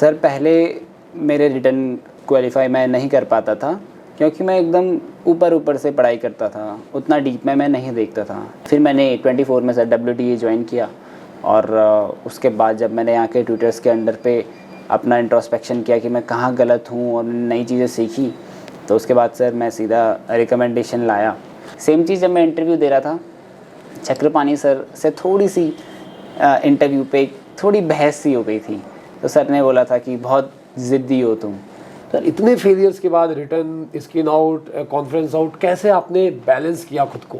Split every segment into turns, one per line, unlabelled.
Sir पहले मेरे return qualify मैं नहीं कर पाता था क्योंकि मैं एकदम ऊपर से पढ़ाई करता था, उतना डीप में मैं नहीं देखता था। फिर मैंने 24 में सर WTA ज्वाइन किया और उसके बाद जब मैंने यहाँ के ट्यूटर्स के अंडर पे अपना इंट्रोस्पेक्शन किया कि मैं कहाँ गलत हूँ और नई चीज़ें सीखी, तो उसके बाद सर मैं सीधा रिकमेंडेशन लाया। सेम चीज़ जब मैं इंटरव्यू दे रहा था, चक्रपाणी सर से थोड़ी सी इंटरव्यू पे थोड़ी बहस सी हो गई थी, तो सर ने बोला था कि बहुत ज़िद्दी हो तुम।
सर इतने फेलियर्स के बाद return, skin out, conference out, कैसे आपने बैलेंस किया खुद को?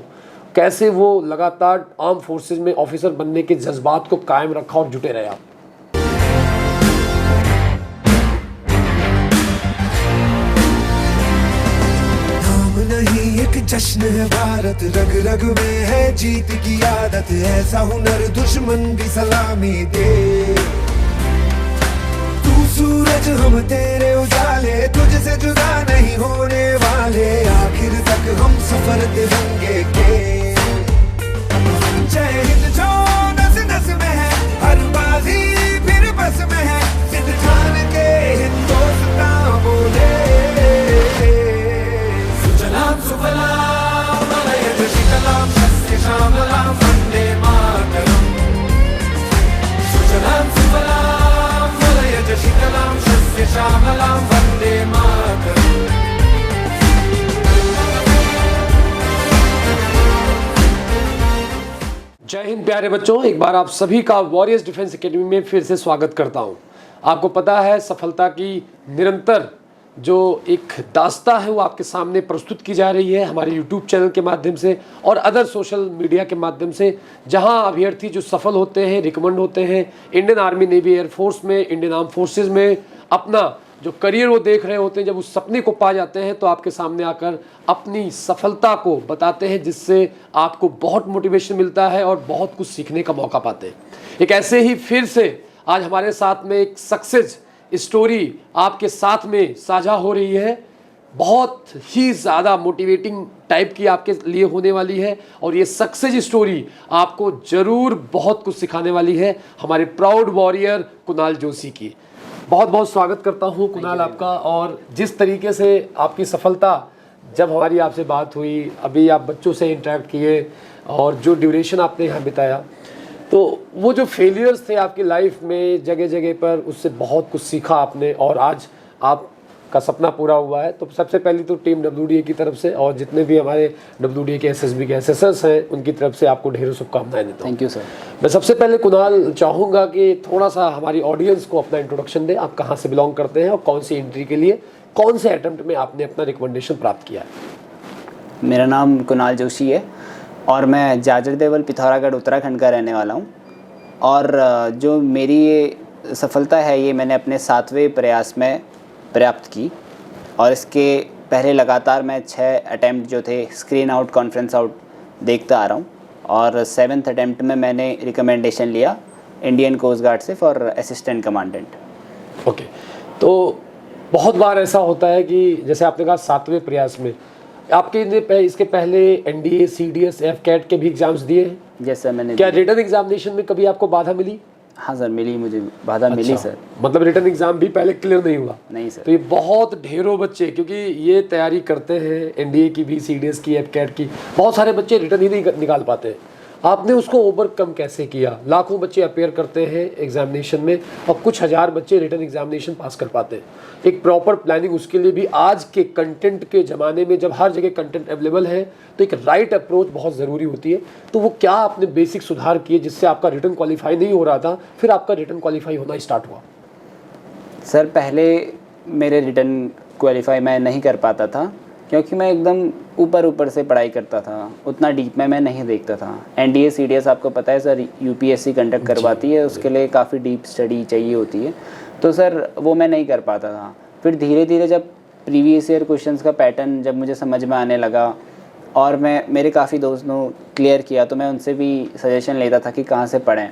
कैसे वो लगातार आर्म फोर्सेस में ऑफिसर बनने के जज्बात को कायम रखा और जुटे रहे आप?
नहीं एक जश्न है भारत, रग रग में है जीत की आदत, ऐसा हुनर दुश्मन भी सलामी दे। तू सूरज हम तेरे उजाले, तुझसे जुदा नहीं होने वाले, आखिर तक हम सफर तिरंगे के। जय हिंद जो नस नस में है, हर बाजी फिर बस में है, सिद्ध ठान के हिंदुस्तान बोले। सुजलाम सुफलाम मलयज शीतलाम सस्य श्यामलाम वंदे मातरम। सुजलाम सुफलाम मलयज शीतलाम सस्य श्यामलाम वंदे मातरम।
जय हिंद प्यारे बच्चों, एक बार आप सभी का वॉरियर्स डिफेंस एकेडमी में फिर से स्वागत करता हूं। आपको पता है सफलता की निरंतर जो एक दास्तां है वो आपके सामने प्रस्तुत की जा रही है हमारे YouTube चैनल के माध्यम से और अदर सोशल मीडिया के माध्यम से, जहां अभ्यर्थी जो सफल होते हैं, रिकमेंड होते हैं, इंडियन आर्मी, नेवी, एयरफोर्स में, इंडियन आर्म फोर्सेज में अपना जो करियर वो देख रहे होते हैं, जब उस सपने को पा जाते हैं तो आपके सामने आकर अपनी सफलता को बताते हैं, जिससे आपको बहुत मोटिवेशन मिलता है और बहुत कुछ सीखने का मौका पाते हैं। एक ऐसे ही फिर से आज हमारे साथ में एक सक्सेस स्टोरी आपके साथ में साझा हो रही है, बहुत ही ज़्यादा मोटिवेटिंग टाइप की आपके लिए होने वाली है और ये सक्सेस स्टोरी आपको ज़रूर बहुत कुछ सिखाने वाली है हमारे प्राउड वॉरियर कुणाल जोशी की। बहुत बहुत स्वागत करता हूँ कुणाल आपका। और जिस तरीके से आपकी सफलता, जब हमारी आपसे बात हुई, अभी आप बच्चों से इंटरेक्ट किए और जो ड्यूरेशन आपने यहाँ बिताया, तो वो जो फेलियर्स थे आपकी लाइफ में जगह जगह पर, उससे बहुत कुछ सीखा आपने और आज आपका सपना पूरा हुआ है। तो सबसे पहले तो टीम WDA की तरफ से और जितने भी हमारे WDA के SSB के SSS हैं उनकी तरफ से आपको ढेरों शुभकामनाएं देता हूं।
Thank you sir.
मैं सबसे पहले कुणाल चाहूँगा कि थोड़ा सा हमारी ऑडियंस को अपना इंट्रोडक्शन दें, आप कहाँ से बिलोंग करते हैं और कौन सी एंट्री के लिए, कौन से अटेम्प्ट में आपने अपना रिकमेंडेशन प्राप्त किया है?
मेरा नाम कुणाल जोशी है और मैं जाजर देवल पिथौरागढ़ उत्तराखंड का रहने वाला हूँ। और जो मेरी ये सफलता है ये मैंने अपने 7वें प्रयास में प्राप्त की और इसके पहले लगातार मैं 6 अटैम्प्ट जो थे स्क्रीन आउट, कॉन्फ्रेंस आउट देखता आ रहा हूँ और 7th अटैम्प्ट में मैंने रिकमेंडेशन लिया इंडियन कोस्ट गार्ड से फॉर असिस्टेंट कमांडेंट।
ओके, तो बहुत बार ऐसा होता है कि जैसे आपने कहा 7वें प्रयास में आपके इसके पहले NDA, CDS, FCAT के भी एग्जाम्स दिए हैं?
यस सर, मैंने।
क्या रिटर्न एग्जामिनेशन में कभी आपको बाधा मिली?
हाँ सर, मिली, मुझे बाधा मिली सर।
मतलब रिटर्न एग्जाम भी पहले क्लियर नहीं हुआ?
नहीं सर।
तो ये बहुत ढेरों बच्चे, क्योंकि ये तैयारी करते हैं NDA की भी, CDS की, FCAT की, बहुत सारे बच्चे रिटर्न ही नहीं निकाल पाते हैं। आपने उसको ओवरकम कैसे किया? लाखों बच्चे अपेयर करते हैं एग्जामिनेशन में और कुछ हज़ार बच्चे रिटर्न एग्जामिनेशन पास कर पाते हैं। एक प्रॉपर प्लानिंग उसके लिए भी, आज के कंटेंट के ज़माने में जब हर जगह कंटेंट अवेलेबल है तो एक राइट अप्रोच बहुत ज़रूरी होती है। तो वो क्या आपने बेसिक सुधार किए जिससे आपका रिटर्न क्वालिफाई नहीं हो रहा था, फिर आपका रिटर्न क्वालिफाई होना स्टार्ट हुआ?
सर पहले मेरे रिटर्न क्वालिफाई मैं नहीं कर पाता था क्योंकि मैं एकदम ऊपर से पढ़ाई करता था, उतना डीप में मैं नहीं देखता था। NDA, CDS आपको पता है सर UPSC कंडक्ट करवाती है, उसके लिए काफ़ी डीप स्टडी चाहिए होती है, तो सर वो मैं नहीं कर पाता था। फिर धीरे धीरे जब प्रीवियस ईयर क्वेश्चंस का पैटर्न जब मुझे समझ में आने लगा और मेरे काफ़ी दोस्तों क्लियर किया तो मैं उनसे भी सजेशन लेता था कि कहाँ से पढ़ें,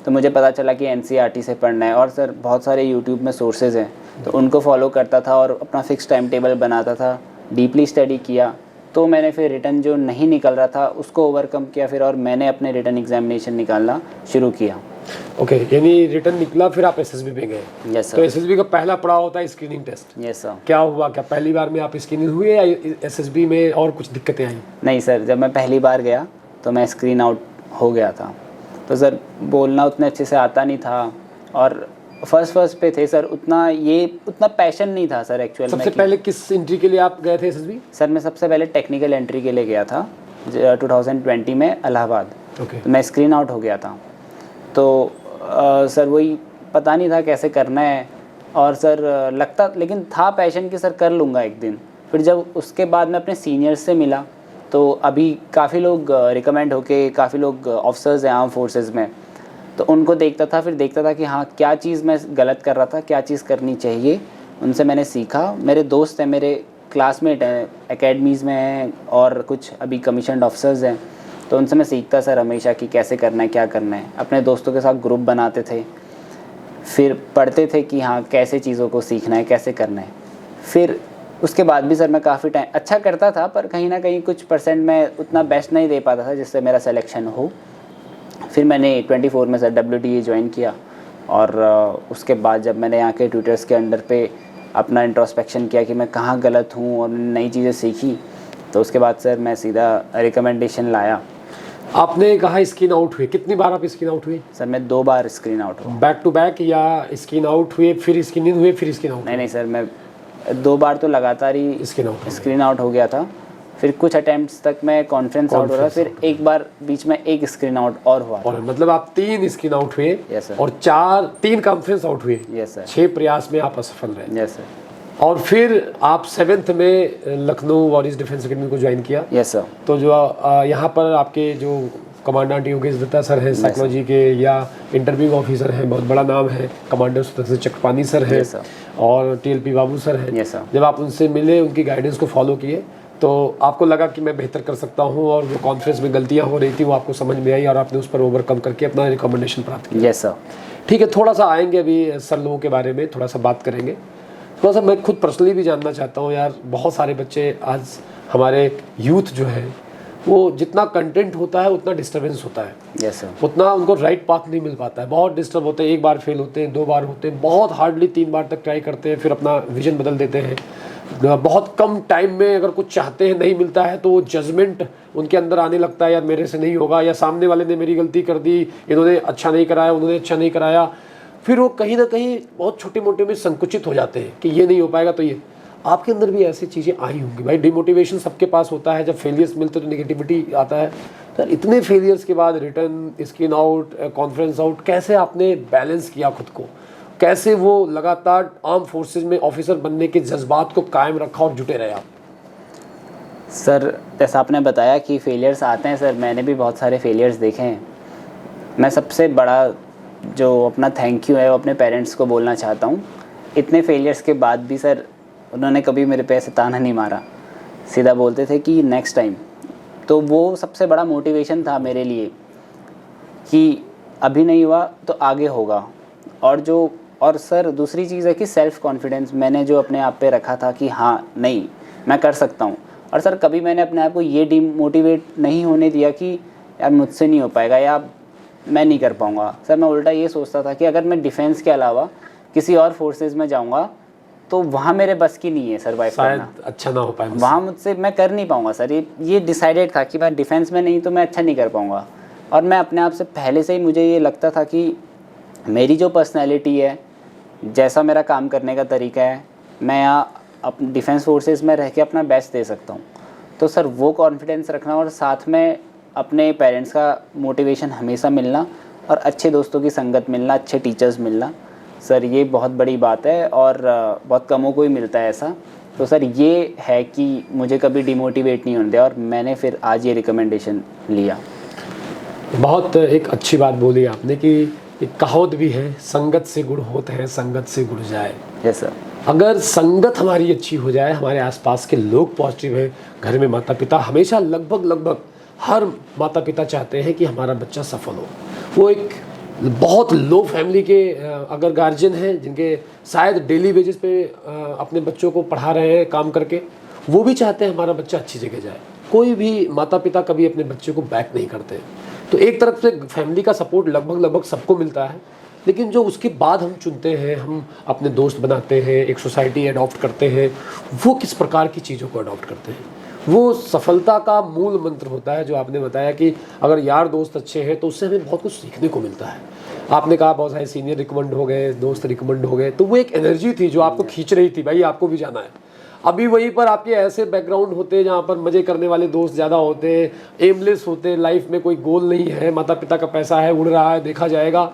तो मुझे पता चला कि NCERT से पढ़ना है। और सर बहुत सारे YouTube में सोर्सेज हैं तो उनको फॉलो करता था और अपना फिक्स टाइम टेबल बनाता था, डीपली स्टडी किया, तो मैंने फिर रिटर्न जो नहीं निकल रहा था उसको ओवरकम किया फिर, और मैंने अपने रिटर्न एग्जामिनेशन निकालना शुरू किया।
ओके, यानी रिटर्न निकला फिर आप एसएसबी में गए।
यस
तो
सर।
एसएसबी का पहला पड़ाव होता है स्क्रीनिंग टेस्ट।
Yes sir.
क्या हुआ, क्या पहली बार में आप स्क्रीनिंग हुए या एसएसबी में और कुछ दिक्कतें आई?
नहीं सर, जब मैं पहली बार गया तो मैं स्क्रीन आउट हो गया था। तो सर बोलना उतने अच्छे से आता नहीं था और फर्स्ट पे थे सर, उतना पैशन नहीं था सर एक्चुअल में।
सबसे पहले किस एंट्री के लिए आप गए थे एसएसबी?
सर मैं सबसे पहले टेक्निकल एंट्री के लिए गया था 2020 में इलाहाबाद।
ओके।
तो मैं स्क्रीन आउट हो गया था। तो सर वही पता नहीं था कैसे करना है और सर लगता लेकिन था पैशन कि सर कर लूँगा एक दिन। फिर जब उसके बाद मैं अपने सीनियर्स से मिला तो अभी काफ़ी लोग रिकमेंड होके, काफ़ी लोग ऑफिसर्स हैं आर्म फोर्सेस में, तो उनको देखता था कि हाँ क्या चीज़ मैं गलत कर रहा था, क्या चीज़ करनी चाहिए। उनसे मैंने सीखा। मेरे दोस्त हैं, मेरे क्लासमेट हैं, एकेडमीज़ में हैं और कुछ अभी कमीशन्ड ऑफिसर्स हैं, तो उनसे मैं सीखता सर हमेशा कि कैसे करना है, क्या करना है। अपने दोस्तों के साथ ग्रुप बनाते थे, फिर पढ़ते थे कि हाँ कैसे चीज़ों को सीखना है, कैसे करना है। फिर उसके बाद भी सर मैं काफ़ी टाइम अच्छा करता था, पर कहीं ना कहीं कुछ परसेंट मैं उतना बेस्ट नहीं दे पाता था जिससे मेरा सिलेक्शन हो। फिर मैंने 24 में सर WTA ज्वाइन किया और उसके बाद जब मैंने यहाँ के ट्यूटर्स के अंडर पे अपना इंट्रोस्पेक्शन किया कि मैं कहाँ गलत हूँ और नई चीज़ें सीखी, तो उसके बाद सर मैं सीधा रिकमेंडेशन लाया।
आपने कहा स्क्रीन आउट हुए, कितनी बार आप स्क्रीन आउट हुए?
सर मैं 2 बार स्क्रीन आउट हुआ।
बैक टू बैक या स्क्रीन आउट हुए फिर स्क्रीन हुए फिर स्क्रीन आउट?
नहीं सर, मैं 2 बार तो लगातार ही स्क्रीन आउट हो गया था। फिर कुछ अटेम्प्ट्स तक मैं कॉन्फ्रेंस आउट हो रहा, फिर एक बार बीच में एक स्क्रीन आउट और हुआ।
और मतलब आप 3 स्क्रीन आउट हुए?
Yes sir.
और 3 कॉन्फ्रेंस आउट हुए?
Yes sir.
6 प्रयास में आप असफल रहे?
Yes sir.
और फिर आप 7th में लखनऊ वॉरियर्स डिफेंस एकेडमी को ज्वाइन किया?
Yes sir.
तो जो यहाँ पर आपके जो कमांडेंट योगेश दत्ता सर हैं साइकोलॉजी के, या इंटरव्यू ऑफिसर हैं, बहुत बड़ा नाम है, कमांडर सुतंत्र चक्रपाणी सर हैं और TLP बाबू सर हैं। जब आप उनसे मिले, उनकी गाइडेंस को फॉलो किए, तो आपको लगा कि मैं बेहतर कर सकता हूँ और जो कॉन्फ्रेंस में गलतियाँ हो रही थी वो आपको समझ में आई और आपने उस पर ओवरकम करके अपना रिकमेंडेशन प्राप्त किया?
Yes sir.
ठीक है, थोड़ा सा आएंगे अभी सर लोगों के बारे में, थोड़ा सा बात करेंगे। थोड़ा सा मैं खुद पर्सनली भी जानना चाहता हूँ यार, बहुत सारे बच्चे आज हमारे यूथ जो है वो जितना कंटेंट होता है उतना डिस्टर्बेंस होता है।
Yes sir.
उतना उनको राइट पाथ नहीं मिल पाता है, बहुत डिस्टर्ब होते हैं, 1 बार फेल होते हैं, 2 बार होते हैं, बहुत हार्डली 3 बार तक ट्राई करते हैं, फिर अपना विजन बदल देते हैं। बहुत कम टाइम में अगर कुछ चाहते हैं नहीं मिलता है तो वो जजमेंट उनके अंदर आने लगता है, यार मेरे से नहीं होगा, या सामने वाले ने मेरी गलती कर दी, इन्होंने अच्छा नहीं कराया, उन्होंने अच्छा नहीं कराया। फिर वो कहीं ना कहीं बहुत छोटे मोटे में संकुचित हो जाते हैं कि ये नहीं हो पाएगा। तो ये आपके अंदर भी ऐसी चीज़ें आई होंगी भाई, डिमोटिवेशन सबके पास होता है, जब फेलियर्स मिलते तो नेगेटिविटी आता है। तो इतने फेलियर्स के बाद return, screen out, conference out, कैसे आपने बैलेंस किया खुद को? कैसे वो लगातार आर्म फोर्सेज में ऑफिसर बनने के जज्बात को कायम रखा और जुटे रहे आप?
सर जैसा आपने बताया कि फेलियर्स आते हैं, सर मैंने भी बहुत सारे फेलियर्स देखे हैं। मैं सबसे बड़ा जो अपना थैंक यू है वो अपने पेरेंट्स को बोलना चाहता हूँ। इतने फेलियर्स के बाद भी सर उन्होंने कभी मेरे पे ऐसे ताना नहीं मारा, सीधा बोलते थे कि नेक्स्ट टाइम। तो वो सबसे बड़ा मोटिवेशन था मेरे लिए कि अभी नहीं हुआ तो आगे होगा। और सर दूसरी चीज़ है कि सेल्फ़ कॉन्फिडेंस मैंने जो अपने आप पे रखा था कि हाँ नहीं मैं कर सकता हूँ। और सर कभी मैंने अपने आप को ये डिमोटिवेट नहीं होने दिया कि यार मुझसे नहीं हो पाएगा या मैं नहीं कर पाऊँगा। सर मैं उल्टा ये सोचता था कि अगर मैं डिफेंस के अलावा किसी और फोर्सेज में जाऊँगा तो वहाँ मेरे बस की नहीं है सर्वाइव करना,
अच्छा ना हो पाए,
वहाँ मुझसे मैं कर नहीं पाऊँगा। सर ये डिसाइडेड था कि मैं डिफेंस में नहीं तो मैं अच्छा नहीं कर पाऊँगा। और मैं अपने आप से पहले से ही मुझे ये लगता था कि मेरी जो पर्सनैलिटी है, जैसा मेरा काम करने का तरीका है, मैं यहाँ अपने डिफेंस फोर्सेस में रह के अपना बेस्ट दे सकता हूँ। तो सर वो कॉन्फिडेंस रखना और साथ में अपने पेरेंट्स का मोटिवेशन हमेशा मिलना और अच्छे दोस्तों की संगत मिलना, अच्छे टीचर्स मिलना, सर ये बहुत बड़ी बात है और बहुत कमों को ही मिलता है ऐसा। तो सर ये है कि मुझे कभी डिमोटिवेट नहीं होने दिया और मैंने फिर आज ये रिकमेंडेशन लिया।
बहुत एक अच्छी बात बोली आपने कि एक कहावत भी है, संगत से गुण होते हैं, संगत से गुण जाए।
Yes sir.
अगर संगत हमारी अच्छी हो जाए, हमारे आसपास के लोग पॉजिटिव हैं, घर में माता पिता, हमेशा लगभग हर माता पिता चाहते हैं कि हमारा बच्चा सफल हो। वो एक बहुत लो फैमिली के अगर गार्जियन हैं जिनके शायद डेली बेसिस पे अपने बच्चों को पढ़ा रहे हैं काम करके, वो भी चाहते हैं हमारा बच्चा अच्छी जगह जाए। कोई भी माता पिता कभी अपने बच्चे को बैक नहीं करते। तो एक तरफ से फैमिली का सपोर्ट लगभग सबको मिलता है, लेकिन जो उसके बाद हम चुनते हैं, हम अपने दोस्त बनाते हैं, एक सोसाइटी अडॉप्ट करते हैं, वो किस प्रकार की चीज़ों को अडॉप्ट करते हैं, वो सफलता का मूल मंत्र होता है। जो आपने बताया कि अगर यार दोस्त अच्छे हैं तो उससे हमें बहुत कुछ सीखने को मिलता है। आपने कहा बहुत सारे सीनियर रिकमेंड हो गए, दोस्त रिकमेंड हो गए, तो वो एक एनर्जी थी जो आपको खींच रही थी, भाई आपको भी जाना है। अभी वहीं पर आपके ऐसे बैकग्राउंड होते जहाँ पर मज़े करने वाले दोस्त ज़्यादा होते, एमलेस होते, लाइफ में कोई गोल नहीं है, माता पिता का पैसा है, उड़ रहा है, देखा जाएगा,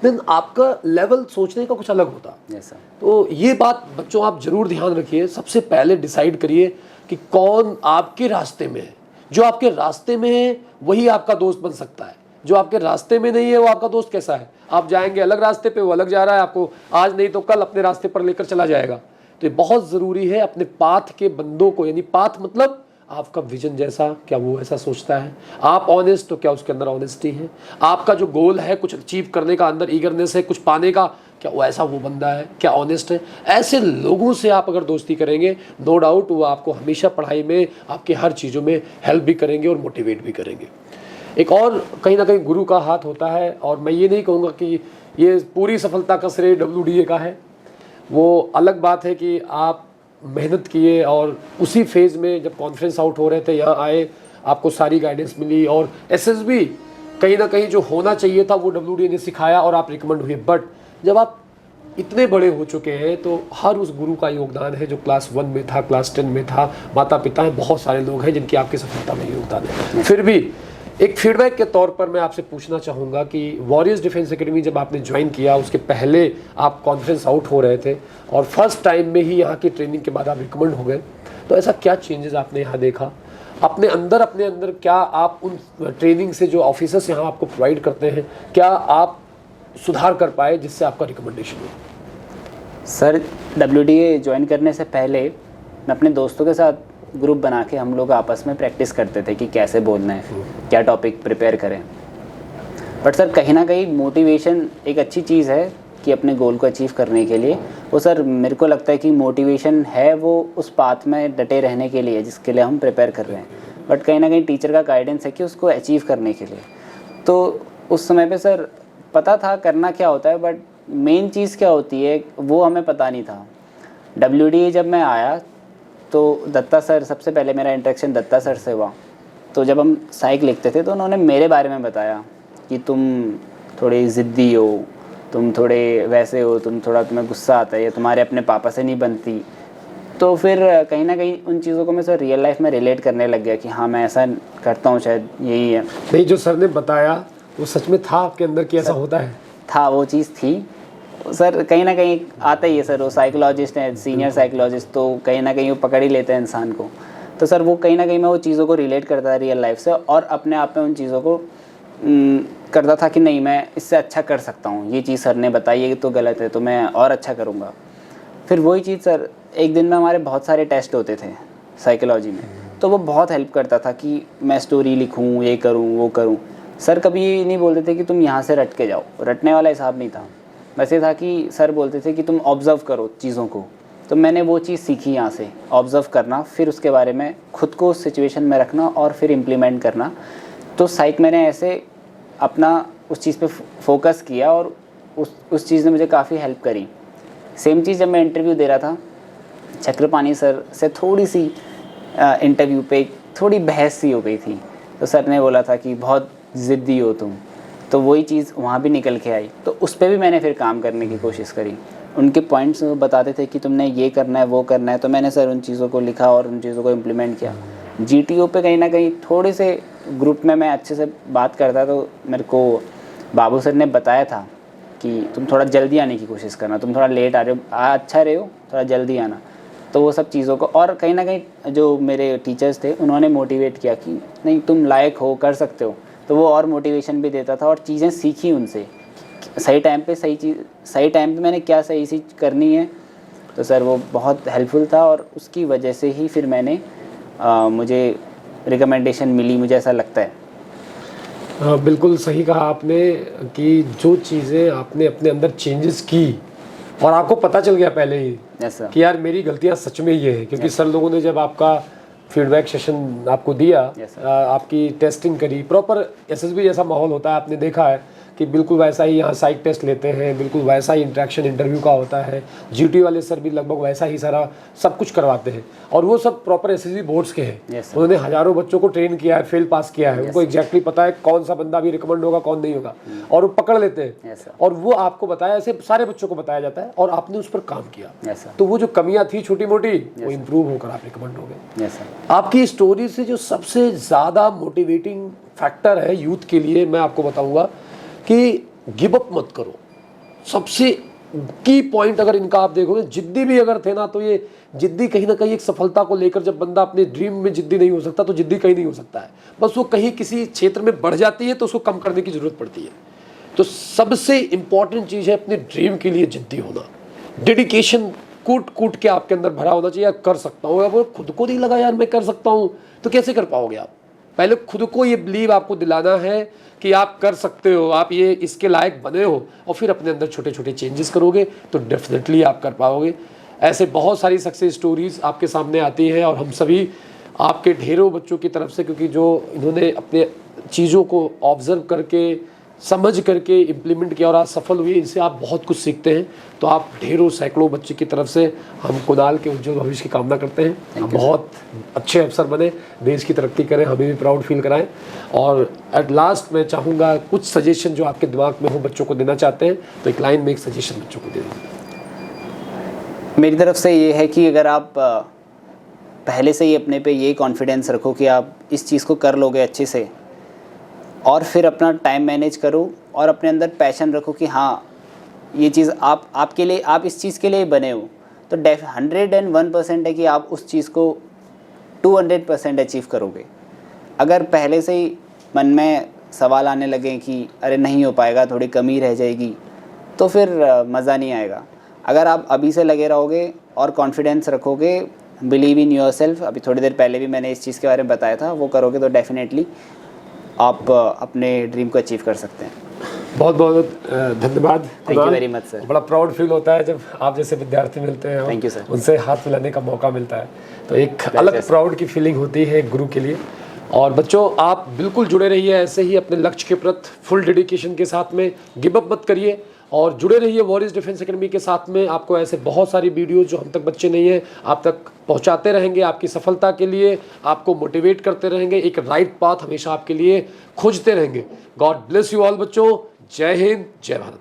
देन आपका लेवल सोचने का कुछ अलग होता।
yes,
तो ये बात बच्चों आप जरूर ध्यान रखिए। सबसे पहले डिसाइड करिए कि कौन आपके रास्ते में है। जो आपके रास्ते में है वही आपका दोस्त बन सकता है, जो आपके रास्ते में नहीं है वो आपका दोस्त कैसा है। आप जाएंगे अलग रास्ते पे, वो अलग जा रहा है, आपको आज नहीं तो कल अपने रास्ते पर लेकर चला जाएगा। तो ये बहुत ज़रूरी है अपने पाथ के बंदों को, यानी पाथ मतलब आपका विजन जैसा, क्या वो ऐसा सोचता है, आप ऑनेस्ट तो क्या उसके अंदर ऑनेस्टी है, आपका जो गोल है कुछ अचीव करने का अंदर ईगरनेस है, कुछ पाने का, क्या वो ऐसा वो बंदा है, क्या ऑनेस्ट है। ऐसे लोगों से आप अगर दोस्ती करेंगे, नो डाउट वो आपको हमेशा पढ़ाई में, आपके हर चीज़ों में हेल्प भी करेंगे और मोटिवेट भी करेंगे। एक और कहीं ना कहीं गुरु का हाथ होता है, और मैं ये नहीं कहूँगा कि ये पूरी सफलता का श्रेय WDA का है। वो अलग बात है कि आप मेहनत किए और उसी फेज़ में जब कॉन्फ्रेंस आउट हो रहे थे यहाँ आए, आपको सारी गाइडेंस मिली, और SSB कहीं ना कहीं जो होना चाहिए था वो WDA ने सिखाया और आप रिकमेंड हुए। बट जब आप इतने बड़े हो चुके हैं तो हर उस गुरु का योगदान है जो क्लास 1 में था, क्लास 10 में था, माता पिता हैं, बहुत सारे लोग हैं जिनकी आपकी सफलता में योगदान है। फिर भी एक फीडबैक के तौर पर मैं आपसे पूछना चाहूँगा कि वॉरियर्स डिफेंस एकेडमी जब आपने ज्वाइन किया, उसके पहले आप कॉन्फ्रेंस आउट हो रहे थे और फर्स्ट टाइम में ही यहाँ की ट्रेनिंग के बाद आप रिकमेंड हो गए, तो ऐसा क्या चेंजेस आपने यहाँ देखा अपने अंदर क्या आप उन ट्रेनिंग से जो ऑफिसर्स यहाँ आपको प्रोवाइड करते हैं, क्या आप सुधार कर पाए जिससे आपका रिकमेंडेशन हो?
सर WDA ज्वाइन करने से पहले मैं अपने दोस्तों के साथ ग्रुप बना के हम लोग आपस में प्रैक्टिस करते थे कि कैसे बोलना है, क्या टॉपिक प्रिपेयर करें। बट सर कहीं ना कहीं मोटिवेशन एक अच्छी चीज़ है कि अपने गोल को अचीव करने के लिए, वो सर मेरे को लगता है कि मोटिवेशन है वो उस पाथ में डटे रहने के लिए जिसके लिए हम प्रिपेयर कर रहे हैं। बट कहीं ना कहीं टीचर का गाइडेंस है कि उसको अचीव करने के लिए। तो उस समय पे सर पता था करना क्या होता है, बट मेन चीज़ क्या होती है वो हमें पता नहीं था। WDA जब मैं आया तो दत्ता सर, सबसे पहले मेरा इंटरेक्शन दत्ता सर से हुआ। तो जब हम साइक लिखते थे तो उन्होंने मेरे बारे में बताया कि तुम थोड़े ज़िद्दी हो, तुम थोड़े वैसे हो, तुम्हें गुस्सा आता है, या तुम्हारे अपने पापा से नहीं बनती। तो फिर कहीं ना कहीं उन चीज़ों को मैं सर रियल लाइफ में रिलेट करने लग गया कि हाँ मैं ऐसा करता हूँ, शायद यही है।
नहीं, जो सर ने बताया वो सच में था आपके अंदर कि ऐसा होता है?
था, वो चीज़ थी सर। कहीं ना कहीं आता ही है सर, वो साइकोलॉजिस्ट हैं, सीनियर साइकोलॉजिस्ट, तो कहीं ना कहीं वो पकड़ ही लेते हैं इंसान को। तो सर वो कहीं ना कहीं मैं वो चीज़ों को रिलेट करता था रियल लाइफ से, और अपने आप में उन चीज़ों को करता था कि नहीं मैं इससे अच्छा कर सकता हूँ, ये चीज़ सर ने बताई है तो गलत है तो मैं और अच्छा करूँगा। फिर वही चीज़ सर एक दिन में हमारे बहुत सारे टेस्ट होते थे साइकोलॉजी में, तो वो बहुत हेल्प करता था कि मैं स्टोरी लिखूँ, ये करूँ वो करूँ। सर कभी ये नहीं बोलते थे कि तुम यहाँ से रट के जाओ, रटने वाला हिसाब नहीं था। वैसे था कि सर बोलते थे कि तुम ऑब्ज़र्व करो चीज़ों को। तो मैंने वो चीज़ सीखी यहाँ से, ऑब्ज़र्व करना, फिर उसके बारे में खुद को उस सिचुएशन में रखना और फिर इम्प्लीमेंट करना। तो साइक मैंने ऐसे अपना उस चीज़ पे फोकस किया और उस चीज़ ने मुझे काफ़ी हेल्प करी। सेम चीज़ जब मैं इंटरव्यू दे रहा था, चक्रपाणी सर से थोड़ी सी इंटरव्यू पे थोड़ी बहस सी हो गई थी। तो सर ने बोला था कि बहुत ज़िद्दी हो तुम, तो वही चीज़ वहाँ भी निकल के आई। तो उस पर भी मैंने फिर काम करने की कोशिश करी। उनके पॉइंट्स बताते थे कि तुमने ये करना है वो करना है, तो मैंने सर उन चीज़ों को लिखा और उन चीज़ों को इम्प्लीमेंट किया। GTO पे कहीं ना कहीं थोड़े से ग्रुप में मैं अच्छे से बात करता, तो मेरे को बाबू सर ने बताया था कि तुम थोड़ा जल्दी आने की कोशिश करना, तुम थोड़ा लेट आ रहे हो, अच्छा रहे हो, थोड़ा जल्दी आना। तो वो सब चीज़ों को, और कहीं ना कहीं जो मेरे टीचर्स थे उन्होंने मोटिवेट किया कि नहीं तुम लायक हो, कर सकते हो। तो वो और मोटिवेशन भी देता था और चीज़ें सीखी उनसे, सही टाइम पे सही चीज़, सही टाइम पे मैंने क्या सही सी करनी है। तो सर वो बहुत हेल्पफुल था और उसकी वजह से ही फिर मैंने मुझे रिकमेंडेशन मिली, मुझे ऐसा लगता है।
बिल्कुल सही कहा आपने कि जो चीज़ें आपने अपने अंदर चेंजेस की और आपको पता चल गया पहले ही कि यार मेरी गलतियाँ सच में ये है, क्योंकि सर लोगों ने जब आपका फीडबैक सेशन आपको दिया,
Yes, sir.
आपकी टेस्टिंग करी, प्रॉपर एसएसबी जैसा माहौल होता है, आपने देखा है कि बिल्कुल वैसा ही यहाँ साइक टेस्ट लेते हैं, बिल्कुल वैसा ही इंटरेक्शन इंटरव्यू का होता है। जीटी वाले सर भी लगभग वैसा ही सारा सब कुछ करवाते हैं, और वो सब प्रॉपर एसएसबी बोर्ड्स के हैं।
Yes, sir.
उन्होंने हजारों बच्चों को ट्रेन किया है, फेल पास किया है, उनको एग्जैक्टली पता है कौन सा बंदा भी रिकमेंड होगा कौन नहीं होगा, और वो पकड़ लेते हैं।
Yes, sir.
और वो आपको बताया, ऐसे सारे बच्चों को बताया जाता है, और आपने उस पर काम किया।
Yes, sir.
तो वो जो कमियां थी छोटी मोटी, वो इम्प्रूव होकर आप रिकमेंड हो गए।
Yes sir.
आपकी स्टोरी से जो सबसे ज़्यादा मोटिवेटिंग फैक्टर है यूथ के लिए, मैं आपको बताऊंगा कि गिव अप मत करो। सबसे की पॉइंट अगर इनका आप देखोगे, जिद्दी भी अगर थे ना, तो ये जिद्दी कहीं ना कहीं एक सफलता को लेकर, जब बंदा अपने ड्रीम में जिद्दी नहीं हो सकता तो जिद्दी कहीं नहीं हो सकता है, बस वो कहीं किसी क्षेत्र में बढ़ जाती है तो उसको कम करने की जरूरत पड़ती है। तो सबसे इंपॉर्टेंट चीज़ है अपने ड्रीम के लिए जिद्दी होना, डेडिकेशन कूट कूट के आपके अंदर भरा होना चाहिए। यार कर सकता हूँ, अब खुद को नहीं लगा यार मैं कर सकता हूँ, तो कैसे कर पाओगे आप? पहले खुद को ये बिलीव आपको दिलाना है कि आप कर सकते हो, आप ये इसके लायक बने हो, और फिर अपने अंदर छोटे छोटे चेंजेस करोगे तो डेफिनेटली आप कर पाओगे। ऐसे बहुत सारी सक्सेस स्टोरीज आपके सामने आती हैं, और हम सभी आपके ढेरों बच्चों की तरफ से, क्योंकि जो इन्होंने अपने चीज़ों को ऑब्जर्व करके समझ करके इम्प्लीमेंट किया और आज सफल हुए, इनसे आप बहुत कुछ सीखते हैं। तो आप ढेरों सैकड़ों बच्चे की तरफ से हम कुणाल के उज्जवल भविष्य की कामना करते हैं। हम बहुत अच्छे अफसर बने, देश की तरक्की करें, हमें भी प्राउड फील कराएं। और एट लास्ट मैं चाहूँगा कुछ सजेशन जो आपके दिमाग में हो, बच्चों को देना चाहते हैं, तो एक लाइन में एक सजेशन बच्चों को दे दें।
मेरी तरफ से ये है कि अगर आप पहले से ही अपने पे ये कॉन्फिडेंस रखो कि आप इस चीज़ को कर लोगे अच्छे से, और फिर अपना टाइम मैनेज करो और अपने अंदर पैशन रखो कि हाँ ये चीज़ आपके लिए, आप इस चीज़ के लिए बने हो, तो 101% है कि आप उस चीज़ को 200% अचीव करोगे। अगर पहले से ही मन में सवाल आने लगे कि अरे नहीं हो पाएगा, थोड़ी कमी रह जाएगी, तो फिर मज़ा नहीं आएगा। अगर आप अभी से लगे रहोगे और कॉन्फिडेंस रखोगे, बिलीव इन योर सेल्फ, अभी थोड़ी देर पहले भी मैंने इस चीज़ के बारे में बताया था, वो करोगे तो डेफिनेटली आप अपने ड्रीम को अचीव कर सकते हैं।
बहुत बहुत धन्यवाद।
Thank you very much sir.
बड़ा प्राउड फील होता है जब आप जैसे विद्यार्थी मिलते हैं,
थैंक यू सर।
उनसे हाथ मिलाने का मौका मिलता है, तो एक अलग प्राउड की फीलिंग होती है एक गुरु के लिए। और बच्चों आप बिल्कुल जुड़े रहिए ऐसे ही अपने लक्ष्य के प्रति फुल डेडिकेशन के साथ में, गिव अप मत करिए, और जुड़े रहिए वॉरियर्स डिफेंस एकेडमी के साथ में। आपको ऐसे बहुत सारी वीडियोस जो हम तक बच्चे नहीं हैं आप तक पहुंचाते रहेंगे, आपकी सफलता के लिए आपको मोटिवेट करते रहेंगे, एक राइट पाथ हमेशा आपके लिए खोजते रहेंगे। गॉड ब्लेस यू ऑल बच्चों। जय हिंद, जय भारत।